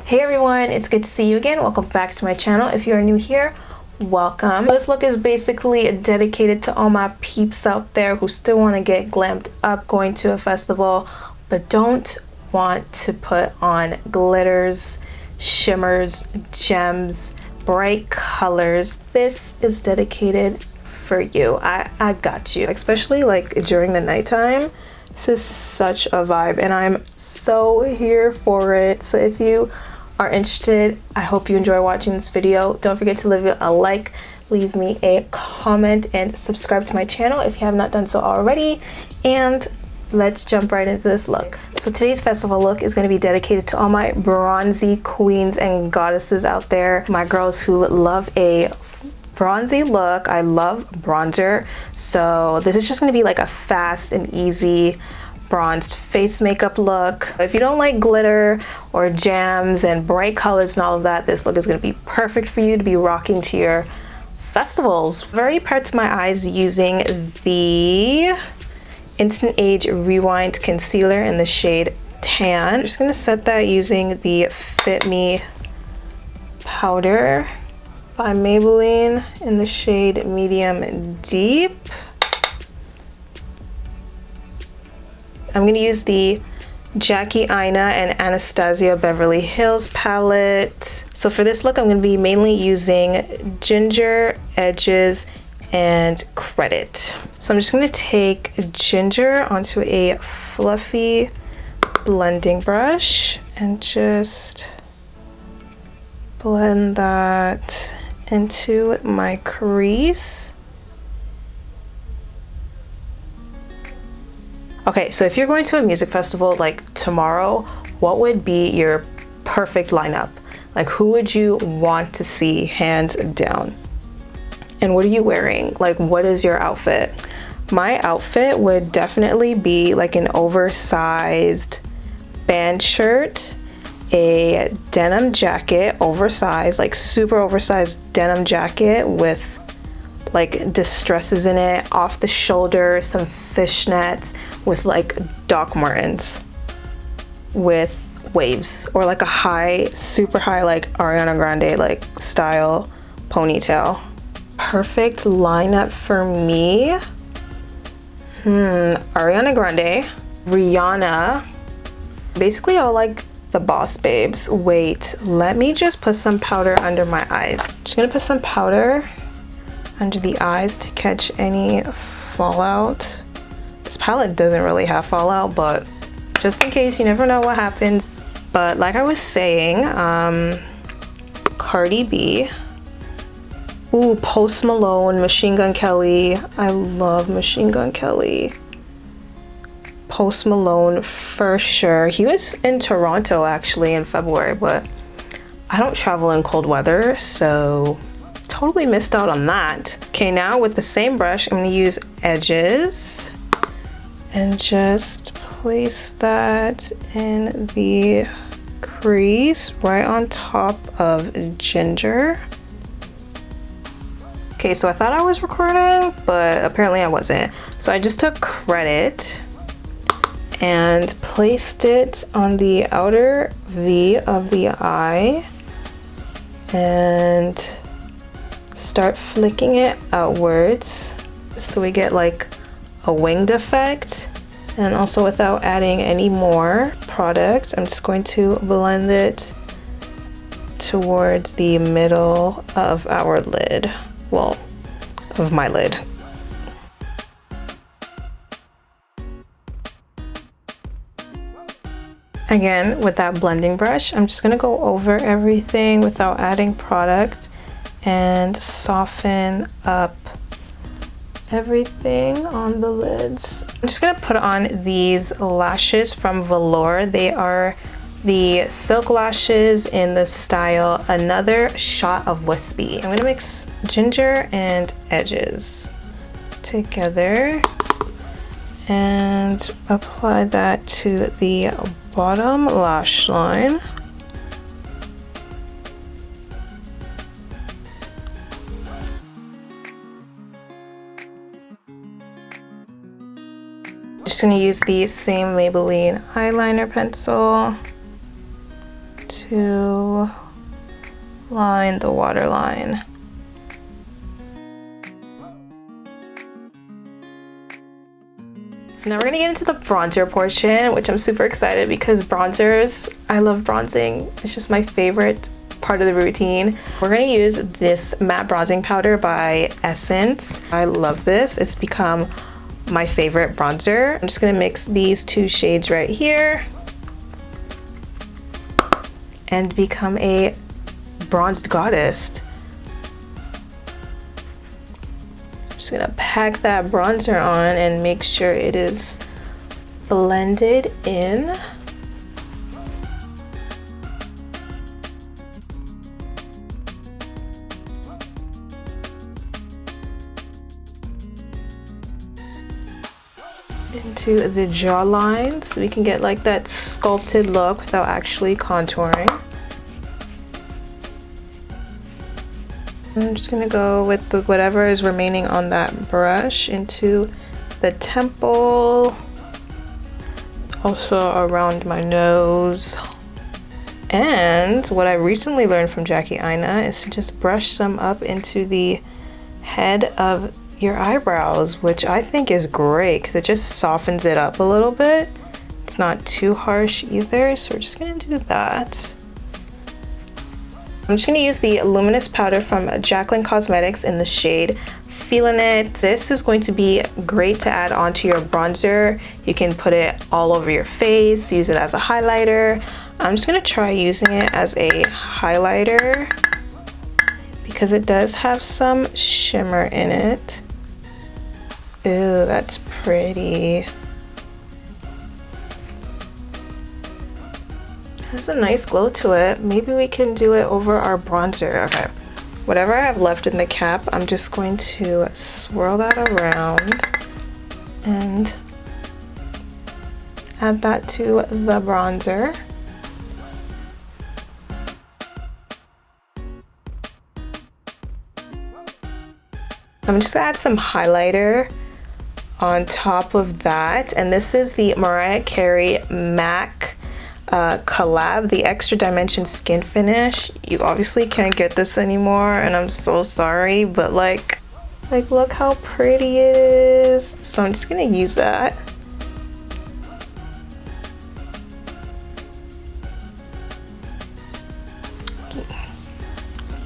Hey everyone, it's good to see you again. Welcome back to my channel. If you are new here, welcome. This look is basically dedicated to all my peeps out there who still want to get glammed up going to a festival but don't want to put on glitters, shimmers, gems, bright colors. This is dedicated for you. I got you, especially like during the nighttime. This is such a vibe and I'm so here for it. So if you are interested, I hope you enjoy watching this video. Don't forget to leave a like, leave me a comment, and subscribe to my channel if you have not done so already. And let's jump right into this look. So today's festival look is going to be dedicated to all my bronzy queens and goddesses out there, my girls who love a bronzy look. I love bronzer, so this is just going to be like a fast and easy bronzed face makeup look. If you don't like glitter or jams and bright colors and all of that, this look is going to be perfect for you to be rocking to your festivals. I've already prepped my eyes using the Instant Age Rewind Concealer in the shade Tan. I'm just going to set that using the Fit Me powder by Maybelline in the shade Medium Deep. I'm going to use the Jackie Aina and Anastasia Beverly Hills palette. So for this look, I'm going to be mainly using Ginger, Edges, and Credit. So I'm just going to take Ginger onto a fluffy blending brush and just blend that into my crease. Okay, so if you're going to a music festival like tomorrow, what would be your perfect lineup? Like, who would you want to see hands down? And what are you wearing? Like, what is your outfit? My outfit would definitely be like an oversized band shirt, a denim jacket, oversized, like super oversized denim jacket with like distresses in it, off the shoulder, some fishnets with like Doc Martens with waves, or like a high, super high, like Ariana Grande like style ponytail. Perfect lineup for me. Ariana Grande, Rihanna, basically all like the boss babes. Wait, let me just put some powder under my eyes. Just gonna put some powder under the eyes to catch any fallout. This palette doesn't really have fallout, but just in case, you never know what happens. But like I was saying, Cardi B, ooh, Post Malone, Machine Gun Kelly. I love Machine Gun Kelly. Post Malone for sure. He was in Toronto actually in February, but I don't travel in cold weather, so totally missed out on that. Okay, now with the same brush, I'm gonna use Edges and just place that in the crease right on top of Ginger. Okay, so I thought I was recording, but apparently I wasn't. So I just took Credit and placed it on the outer V of the eye and start flicking it outwards so we get like a winged effect. And also, without adding any more product, I'm just going to blend it towards the middle of our lid. Well, of my lid. Again, with that blending brush, I'm just gonna go over everything without adding product and soften up everything on the lids. I'm just gonna put on these lashes from Velour. They are the silk lashes in the style Another Shot of Wispy. I'm gonna mix Ginger and Edges together and apply that to the bottom lash line. Just gonna use the same Maybelline eyeliner pencil to to line the waterline. So now we're gonna get into the bronzer portion, which I'm super excited because bronzers, I love bronzing. It's just my favorite part of the routine. We're gonna use this matte bronzing powder by Essence. I love this. It's become my favorite bronzer. I'm just gonna mix these two shades right here and become a bronzed goddess. Just gonna pack that bronzer on and make sure it is blended in. Into the jawline so we can get like that sculpted look without actually contouring. I'm just gonna go with whatever is remaining on that brush into the temple, also around my nose. And what I recently learned from Jaay Natasha is to just brush some up into the head of your eyebrows, which I think is great because it just softens it up a little bit. It's not too harsh either, so we're just gonna do that. I'm just gonna use the luminous powder from Jaclyn Cosmetics in the shade Feelin' It. This is going to be great to add onto your bronzer. You can put it all over your face, use it as a highlighter. I'm just gonna try using it as a highlighter because it does have some shimmer in it. Ooh, that's pretty. Has a nice glow to it. Maybe we can do it over our bronzer. Okay, whatever I have left in the cap, I'm just going to swirl that around and add that to the bronzer. I'm just gonna add some highlighter on top of that, and this is the Mariah Carey MAC collab, the Extra Dimension Skin Finish. You obviously can't get this anymore, and I'm so sorry, but like look how pretty it is. So I'm just gonna use that.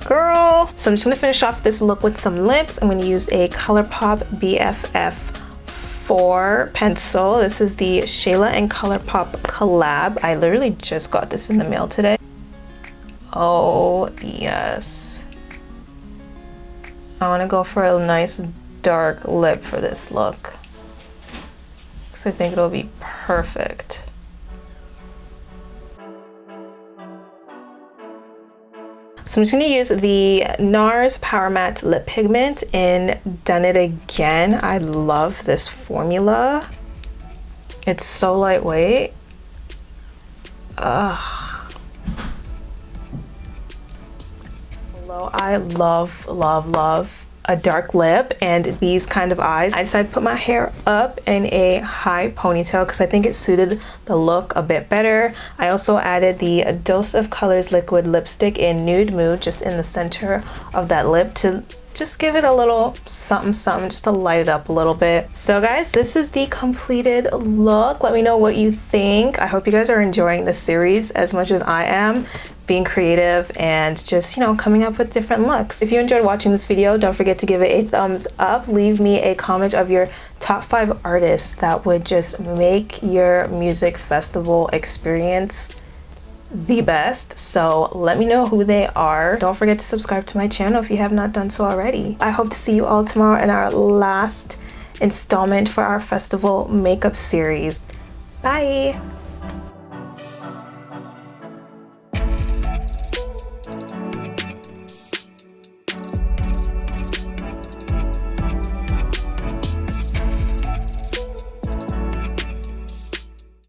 Girl. So I'm just gonna finish off this look with some lips. I'm gonna use a ColourPop BFF4 pencil. This is the Shayla and ColourPop collab. I literally just got this in the mail today. Oh yes. I wanna go for a nice dark lip for this look, because I think it'll be perfect. So I'm just going to use the NARS Power Matte Lip Pigment in Done It Again. I love this formula. It's so lightweight. Ugh. I love, love, love a dark lip and these kind of eyes. I decided to put my hair up in a high ponytail because I think it suited the look a bit better. I also added the Dose of Colors liquid lipstick in Nude Mood just in the center of that lip to just give it a little something something, just to light it up a little bit. So guys, this is the completed look. Let me know what you think. I hope you guys are enjoying this series as much as I am, being creative and just, you know, coming up with different looks. If you enjoyed watching this video, don't forget to give it a thumbs up. Leave me a comment of your top 5 artists that would just make your music festival experience the best. So let me know who they are. Don't forget to subscribe to my channel if you have not done so already. I hope to see you all tomorrow in our last installment for our festival makeup series. Bye.